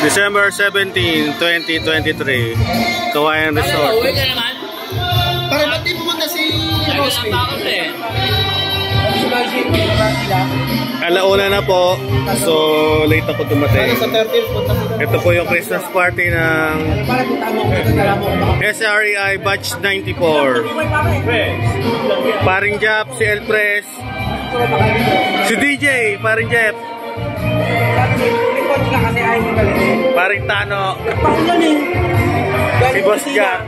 December 17, 2023, Kawayan Resort. Uwi ka naman? Para ba't di pumunta si Rosby? Alauna na po, so late ako dumating. Sa 13, punta po. Ito po yung Christmas party ng SREI Batch 94. Paring Jap, si Elpres, si DJ, Paring Jep, Paring Tano, si Boss Jap.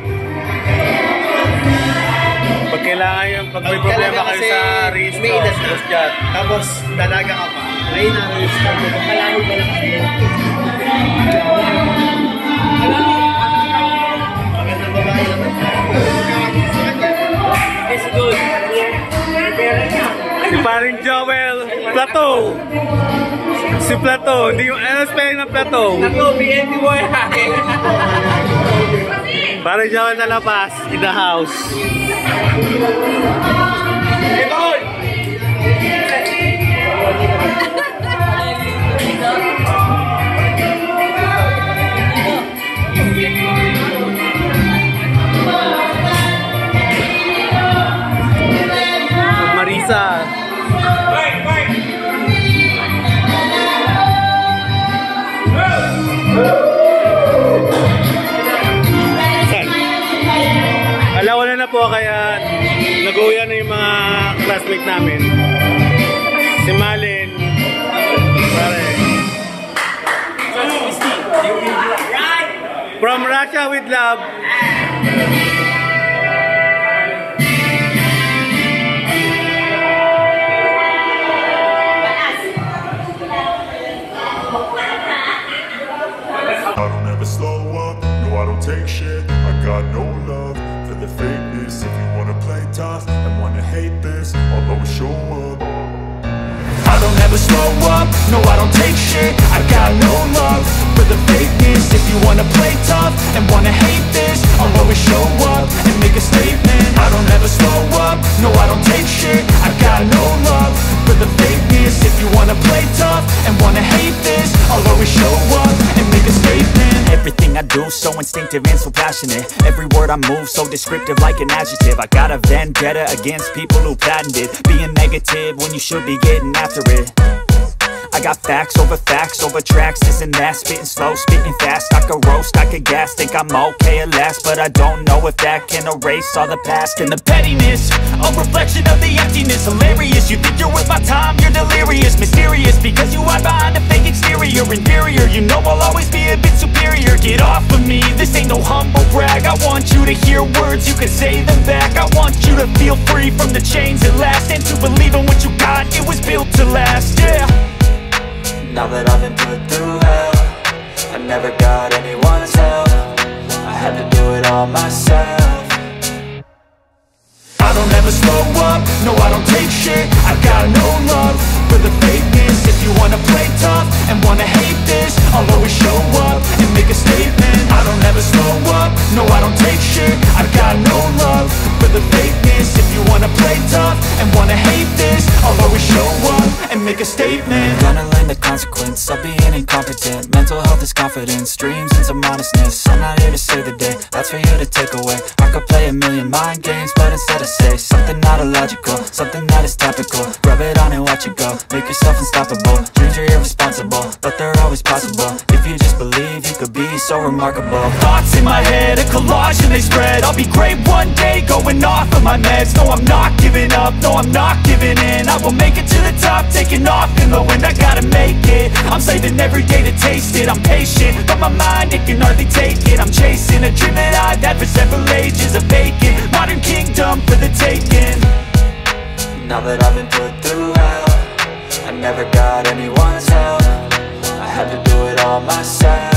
Pag kailangan yung, pag may problema kayo sa restore, Boss Jap. Tapos, dalaga ka pa. Ay, na-restore ko. Kalahin ka lang kasi. Magandang babae naman. It's good. Si Paring Joel, Plato. Si Plato, hindi yung, ano spelling ng Plato? Plato, BNT boy. Paring Joel na labas, in the house. Marisa. Alawan na po, kaya nag-uwi na yung mga classmate namin. Si Malin, pare. From Russia with love. I don't ever slow up, no I don't take shit. I got no love for the fakeness. If you wanna play tough and wanna hate this, I'll always show up. I don't ever slow up, no I don't take shit. I got no love for the fakeness. If you wanna play tough and wanna hate this, I'll always show up and make a statement. I don't ever slow up, no I don't take shit. I got no love for the fakeness. If you wanna play tough and wanna hate this, I'll always show up and make a statement. Everything I do so instinctive and so passionate. Every word I move so descriptive like an adjective. I got a vendetta against people who patented being negative when you should be getting after it. I got facts over tracks, this and that. Spitting slow, spitting fast. I could roast, I could gas. Think I'm okay at last, but I don't know if that can erase all the past. And the pettiness, a reflection of the emptiness. Hilarious, you think you're worth my time, you're delirious. Mysterious, because you hide behind a fake exterior. Inferior, you know I'll always be a bit superior. Get off of me, this ain't no humble brag. I want you to hear words, you can say them back. I want you to feel free from the chains at last, and to believe in what you got, it was built to last, yeah. Now that I've been put through hell, I never got anyone's help. I had to do it all myself. I don't ever slow up, no I don't take shit. I got no love for the fakeness. If you wanna play tough and wanna hate this, I'll always show up and make a statement. I don't ever slow up, no I don't take shit. I got no love for the fakeness. If you wanna play tough and wanna hate this, I'll always show up and make a statement. Gonna learn the consequence of being incompetent. Mental health is confidence, dreams and some honestness. I'm not here to save the day, that's for you to take away. I could play a million mind games, but instead I say something not illogical, something that is topical. Rub it on and watch it go, make yourself unstoppable. Dreams are irresponsible, but they're always possible. If you just believe, you could be so remarkable. Thoughts in my head, a collage and they spread. I'll be great one day, going off of my meds. No, I'm not giving up, no, I'm not giving in. I will make it to the top, taking off in the wind. I gotta make it, I'm saving every day to taste it. I'm patient, but my mind, it can hardly take it. I'm chasing a dream that I've had for several ages. A vacant, modern kingdom for the taking. Now that I've been put through hell, I never got anyone's help. I had to do it all myself.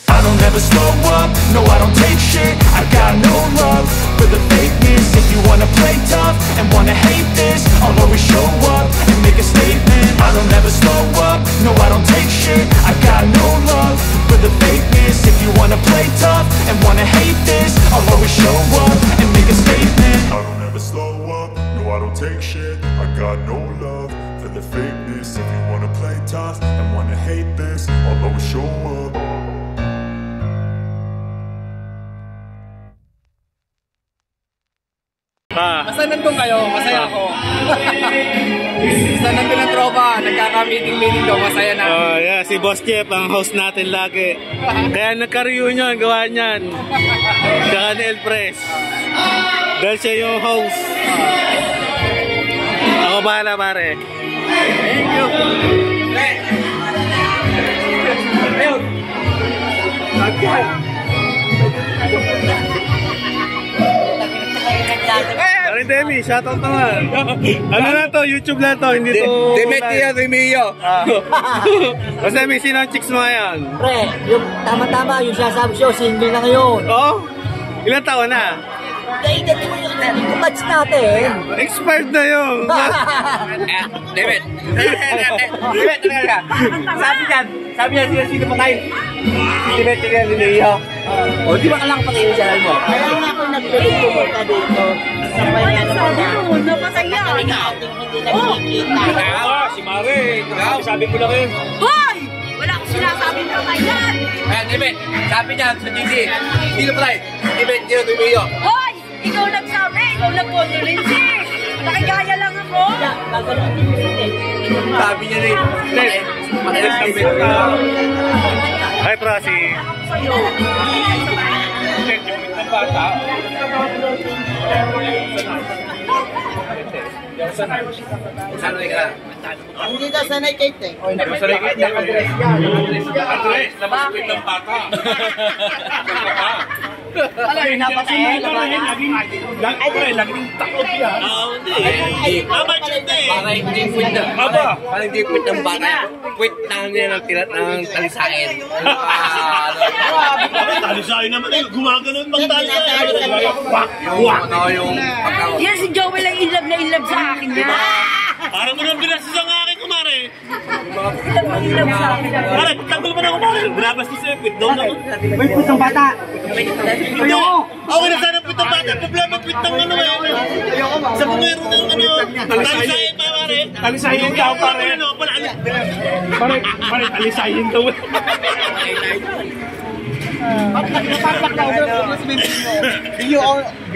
I don't ever slow up, no I don't take shit. I got no love for the fakeness. If you wanna play tough and wanna hate this, I'll always show up and make a statement. I don't ever slow up, no I don't take shit. I got no love for the fakeness. If you wanna play tough and wanna hate this, I'll always show up and make a statement. I don't ever slow up, no I don't take shit. I got no love for the fakeness. If you wanna play tough and wanna hate hate this, I'll always show up. Basta nandun kayo, masaya ako. Basta nandun ang tropa, nagkaka-meeting daw, masaya na. Oh, yeah, si Boss Jeff ang host natin lagi. Kaya nagka-reunion, gawa niyan. Tsaka ni El Pres. Dahil siya yung host. Ako bahala, pare. Thank you. Ayun. Pare Demi, shoutout naman. Ano na to? YouTube na to, hindi to... Demio. Basta Demi, sino ang chicks mo ngayon? Pre, yung tama-tama, yung sinasabi siya, single na ngayon. Oh? Ilang taon na? Kaya mo yung batch natin. Expired na yun. David, sabi niya, sino pa tayo? David, Leo. O, di ba kalang pati yung channel mo? Kaya nga ako nag-tuloy ka dito. Sabay nga naman niya. Napasaya. Hindi nakikita. Si Mare, sabi ko na kayo. Hoy! Wala akong sinasabing kakayan! Ayan, David, sabi niya sa GC, sino pa tayo? David, sino Demio? Hoy! Ikaw nagsabi! Ikaw nag-condolence eh! Nakigaya lang ako! Sabi niya rin. Matalas ng pito. Hi, Prasi. Ang bata. Sanay ka. Hindi ka sanay kay Tek. Sanay ka. Andres, namasipit ng bata. Alam, napatay na ba? Laging takot yan. Hindi. Para hindi quit na. Para hindi quit ng bata. Quit na niya ng tilat ng talisain. Talisain naman eh, gumaganon bang talisain? Yung pagkaw. Yan si Joel ang ilab sa akin yan! Parang mo nang binastos ang akin, kumare. Ilab sa akin. Pare, tanggol mo na kumare. Binabastos sa'yo, quit daw na. May pusang bata. Ayoko! Okay na sana pitang bata, problema pitang ano eh. Sa bumero ng ano, talisain pa pare. Talisain daw pare. Pare, talisain daw.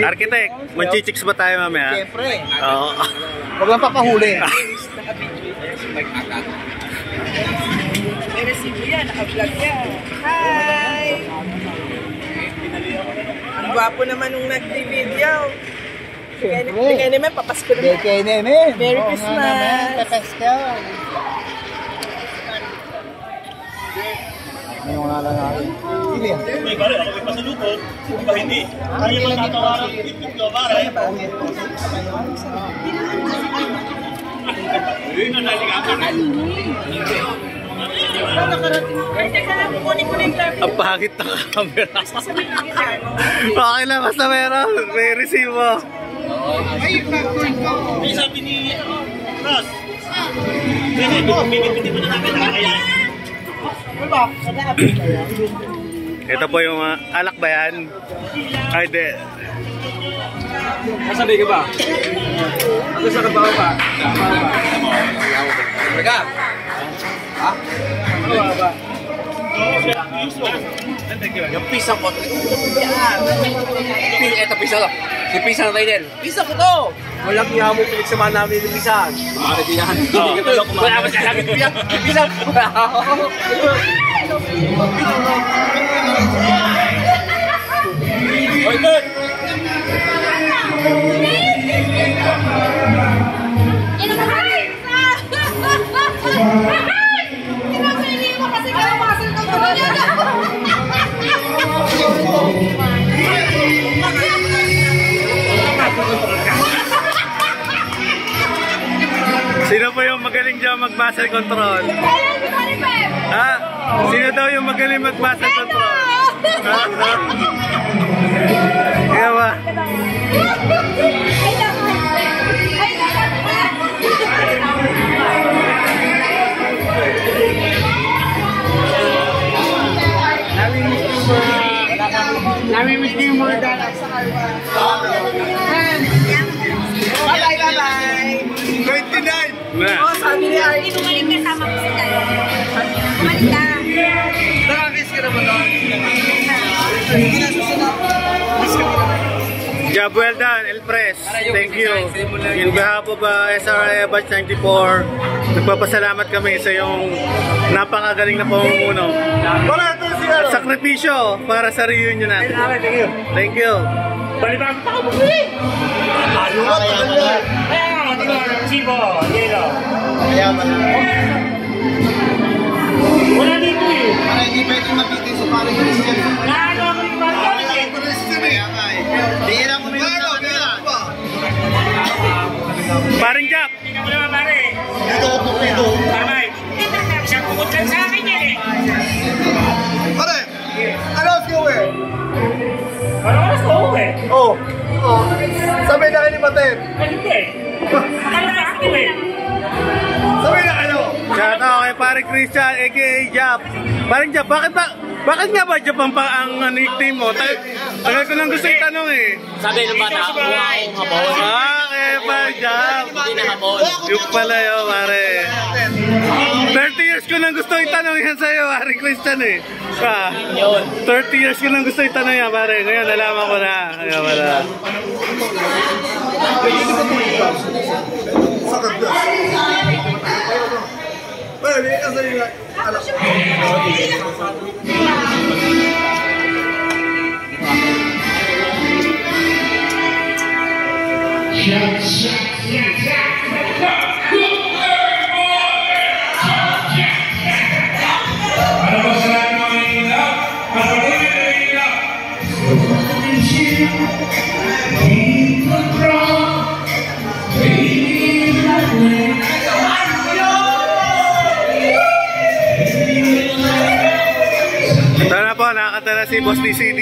Architect, mag-chicks ba tayo mamaya? Siyempre. Oo. Huwag lang papahuli. Pero si Kuya, naka-vlog yan. Hi! Ang gwapo naman nung nag-video. Kaya naman, papasko naman. Kaya naman. Merry Christmas! Papasko. Ano nga lang natin? Hindi yan. May pare, ako may pasalubog. Kung ba hindi? Hindi naman tatawaran ng tipid ko, pare. Yun ang naligapan. Ang pangit na camera. Okay lang, basta meron. May receive mo. May sabi ni Ross. Sige, bibigyan mo na namin nakakaya. Ito po yung alak ba yan? Ay, di. Masabi ka ba? Ano sa kabawa ba? Teka! Ha? Ano ba? Yung pisa ko. Ito pisa ko. Si pisa na tayo din. Pisa ko to! Walang niya mo pinagsamahan namin yung pisa. Kumari ko yan. Wala ba siya sabi pisa? Pisa ko. Oy, good! Sino po yung magaling dyan mag-muscle control? Ha? Sino daw yung magaling mag-muscle control? Ha? Ha? Kaya ba? Namimiss niyo yung mga dalas sa kalwa. Bye-bye! 29! Na. Sabi ni Ari. Bumalik kasama ko si Dad. Nakakiss ka naman doon. Job well done, El Pres. Thank you. In behalf of SRI Batch 94, nagpapasalamat kami sa iyong napakagaling na pamumuno. At sakripisyo para sa reunion natin. Thank you. Balibago pa ako mo eh! Ano ba? Kaya nga, Chibo, Yelo. Kaya man. Wala dito eh. Para hindi pwede mapitin sa parang Christian. Naano ako yung parang Christian eh. Bihira mo rin na ba? Paring Jack! Hindi ka mo naman pare. Dito ako dito. Tamay. Isang kumot lang sa akin yan eh. Pare, ano ang skill Ano oras ko eh? Oh. Sabay na kayo ni Maten. Hindi. Ano na ako eh? Sabay na kayo. Shout out kay Paring Christian aka Jap. Paring Jap, bakit nga ba Jap ang nickname mo? Tagal ko nang gusto itanong eh. Sabi ng bata, mukha akong habon. Kaya Paring Jap. Hindi na habon. Yung pala yun, pare. 30 years ko nang gusto itanong yan sa'yo, Paring Christian eh. 30 years ko nang gusto itanong yan, pare. Ngayon, nalaman ko na. Kaya pala. Tara po, nakakata na si Boss DCD.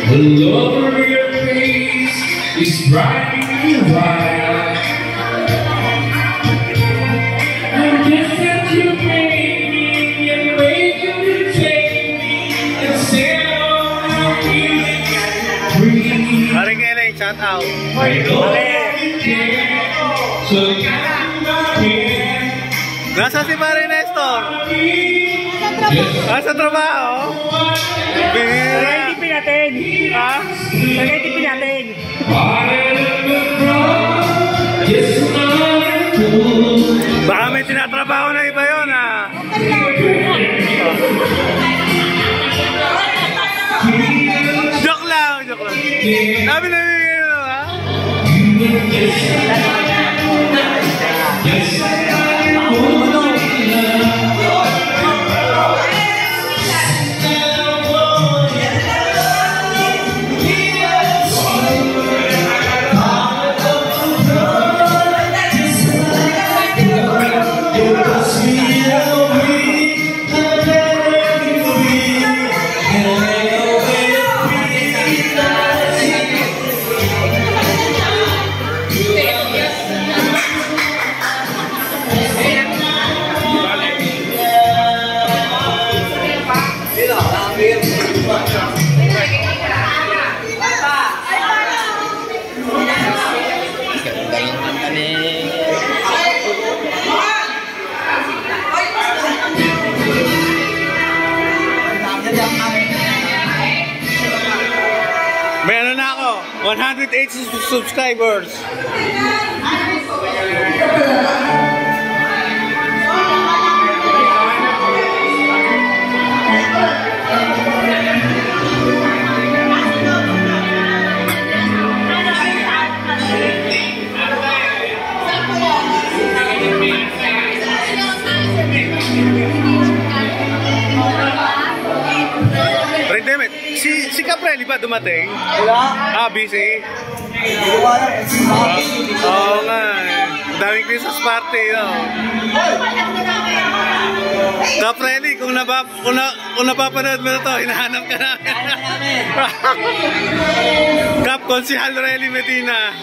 The love of your face is driving me wild. I'm just that you made me and made you to take me and sail on feeling free. Paring Ellen, shout out. So you got my hand. Nasa si Paring Nestor? Nasa trabaho? Nagay-tipin natin. Ha? Nagay-tipin natin. Baka may tinatrabaho na iba yun, ha? Joke lang, joke lang. Sabi na bibigyan mo, ha? 108 subscribers. Si Caprelli ba dumating? Wala. Busy? Wala. Oo nga eh. Daming Christmas party, no? Caprelli, kung napapanood mo na to, hinahanap ka namin. Cap, Konsihal Relly Medina.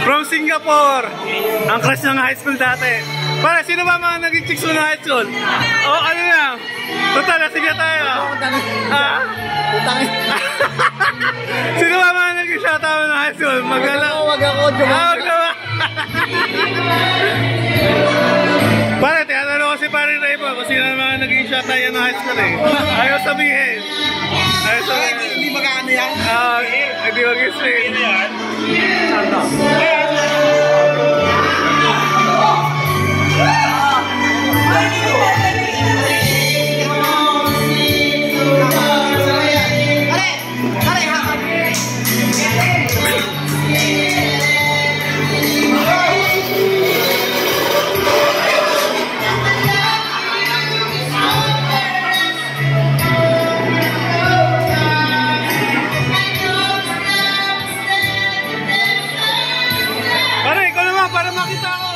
From Singapore, ang crush ng high school dati. Para, sino ba mga naging chicks mo ng high school? O, ano na? Total, sige tayo. Sino ba mga naging shota mo ng high school? Magalang. Wag ako, Wag naman. Para, tinatanong ko si Paring Raymond kung sino mga naging shota yan ng high school eh. Ayaw sabihin. Hindi magkano yan? Hindi mag-straight. Para makita ko.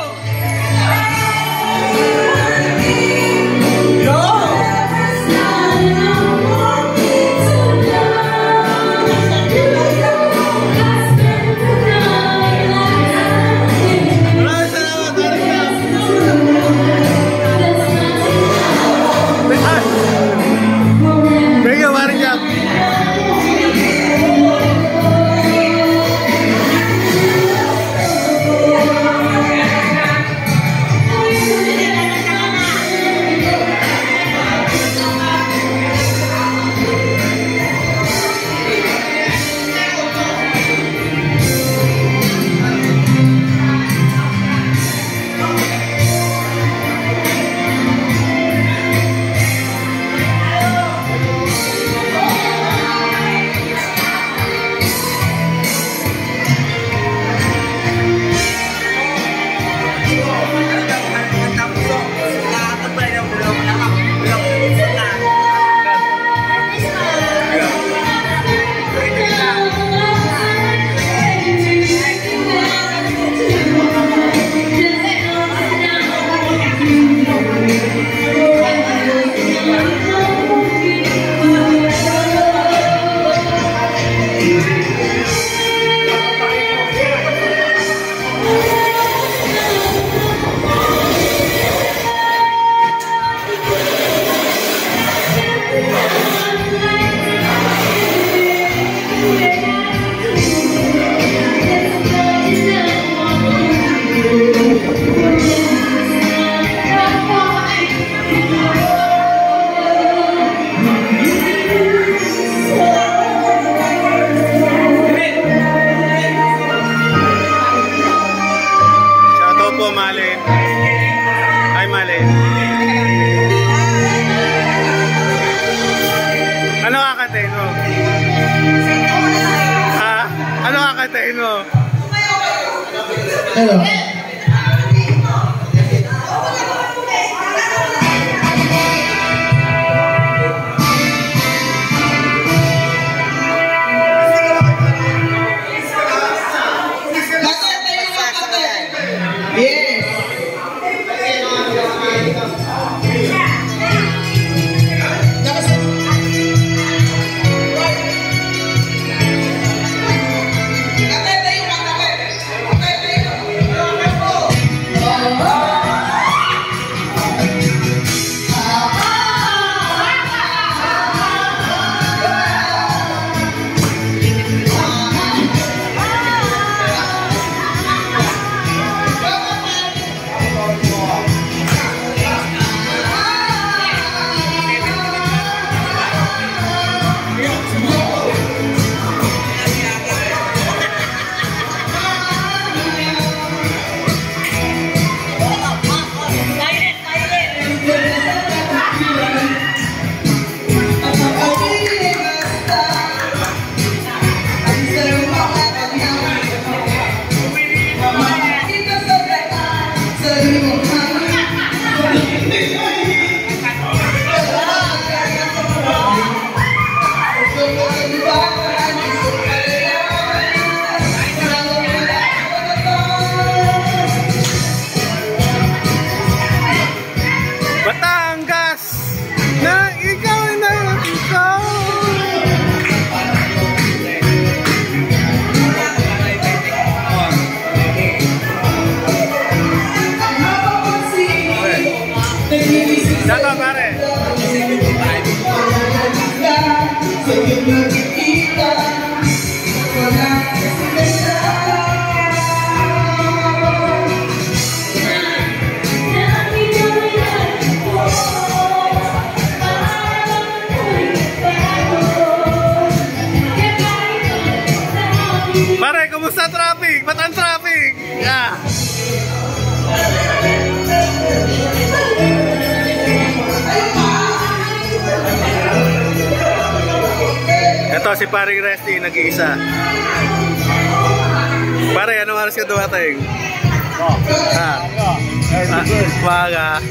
kakantahin mo? Hello. Ah! Ito si paring Resty, nag-iisa. Pare, anong oras ka dumating? Maga.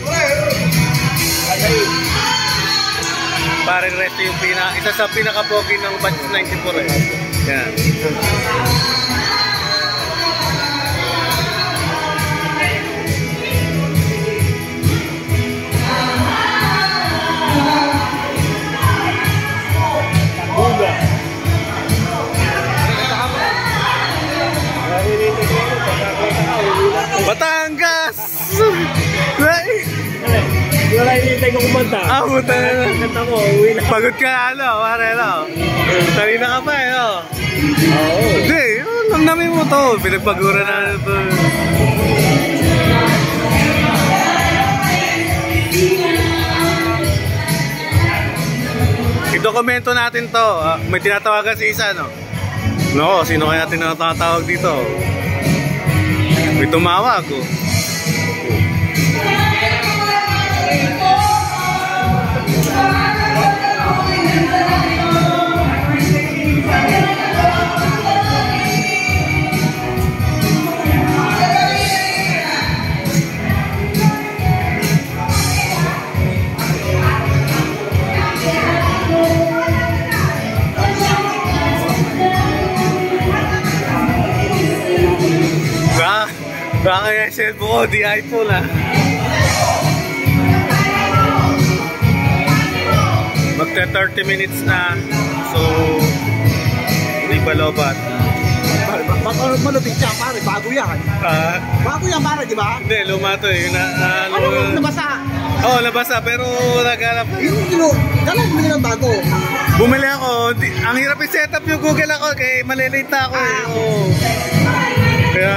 Paring Resty yung isa sa pinaka-pogi ng batch 94 eh. Yan. Batangas! Wala hinihintay ko kumanta. Ah, puta na. Kanta ko, uwi na. Pagod ka pare, Talina ka pa Oo. Hindi, namnamin mo to. Pinagpagura na ito. I-dokumento natin to. May tinatawagan si isa, no? No, sino kaya tinatawag dito? May tumawag, Baka yung cellphone ko, di iPhone Magta 30 minutes na. So, hindi pa lobat. Baka malupit siya, pare. Bago yan. Bago yan, pare, di ba? Hindi, luma to eh. Ano nabasa? Oo, nabasa. Pero naghanap. Kailan bumili ng bago? Bumili ako. Ang hirap i-set up yung Google ako. Kaya malilate ako eh. Kaya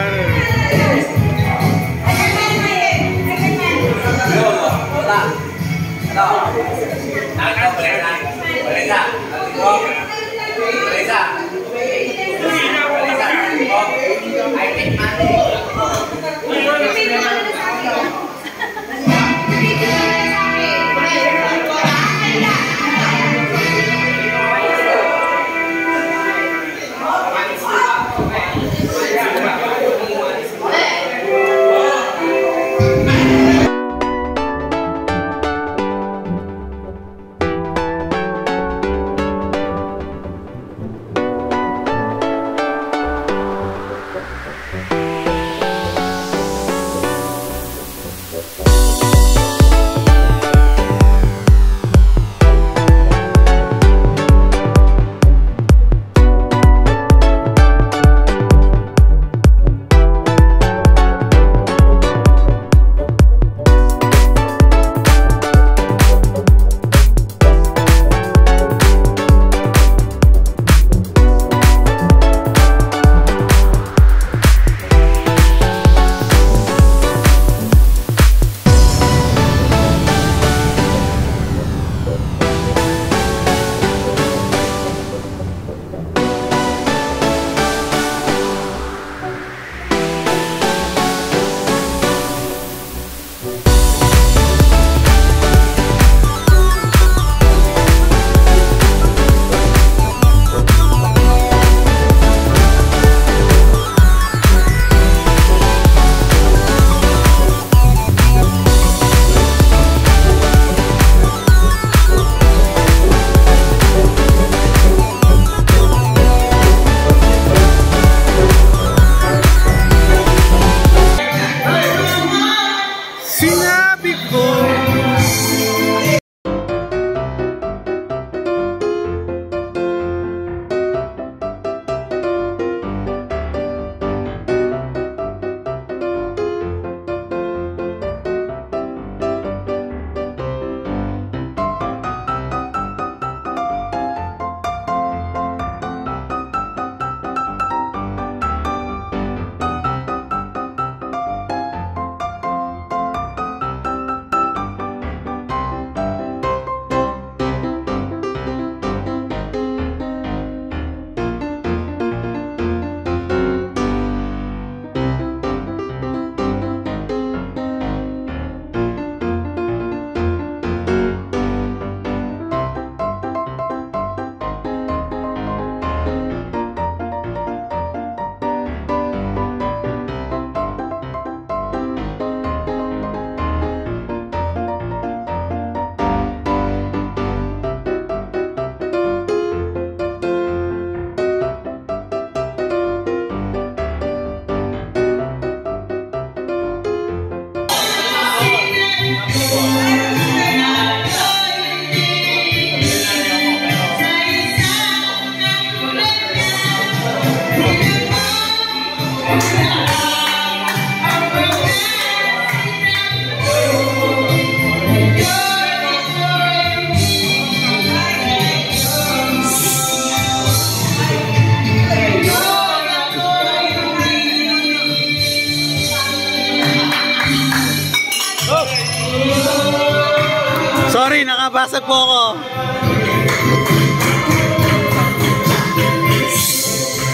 Sorry, nakabasag po ako.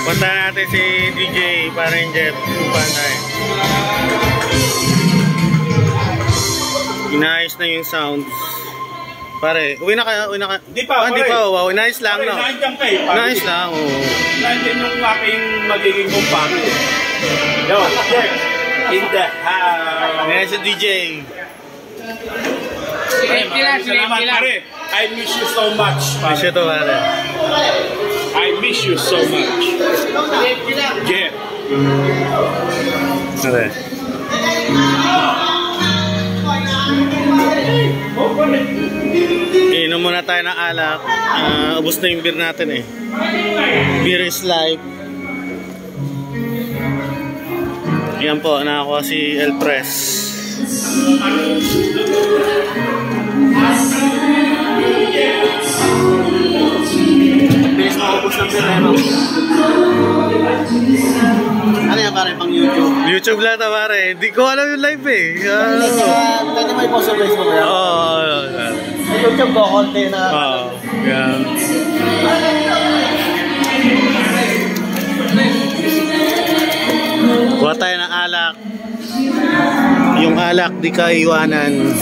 Punta natin si DJ Paring Jeff Pantay. Inayos na yung sound. Pare, uwi na ka? Di pa, Hindi pa, wow. Inayos lang, no? Nandiyan kayo. Inayos lang, oo. Nandiyan yung aking magiging kumpare. Yo, Jeff. In the house. Ayan si DJ. Salamat, pare. I miss you so much, pare. Miss you to, pare. I miss you so much. Jeff. Pare. Inom muna tayo ng alak. Ubus na yung beer natin eh. Beer is life. Yan po, nakakuha si El Press. Bilis makubos ng beer, no? Ano yan pare, pang YouTube? YouTube lang na pare. Hindi ko alam yung live eh. Pwede may post sa Facebook yan? Oo. Sa YouTube ko, konti na. Oo. Yan. Kuha tayo ng alak. Yung alak di ka iwanan.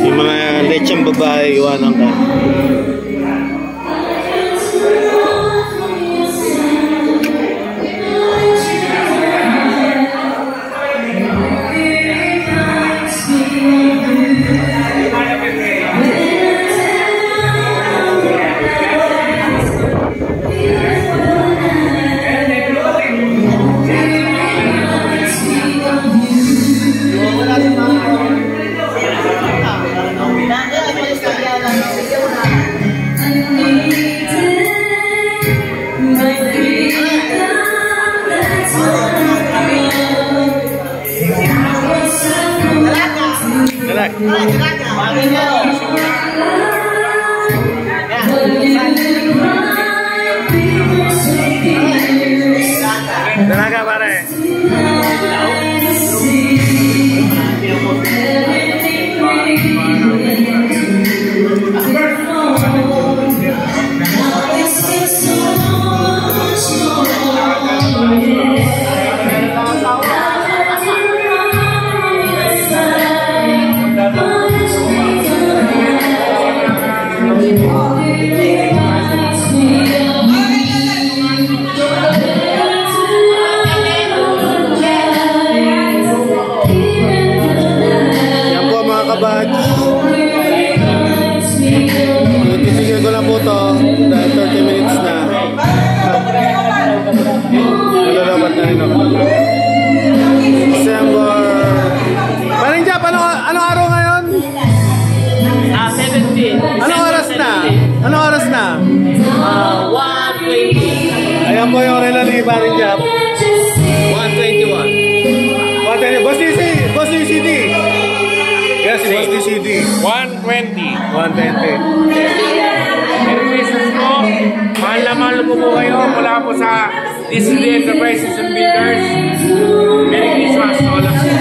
Yung mga lechang babae iwanan ka. Dalaga pare. Titigil ko lang po ito dahil 30 minutes na. Nalalabat na rin ako. December. Paring Jap, anong araw ngayon? 17. Anong oras na? Anong oras na? 1:20. Ayan po yung relo ni Paring Jap. 1:21. Boss DCD. Yes, Boss DCD. 120. 120. Merry Christmas po. Mahal na mahal po kayo mula po sa DCD Enterprises and Builders. Merry Christmas to all of you.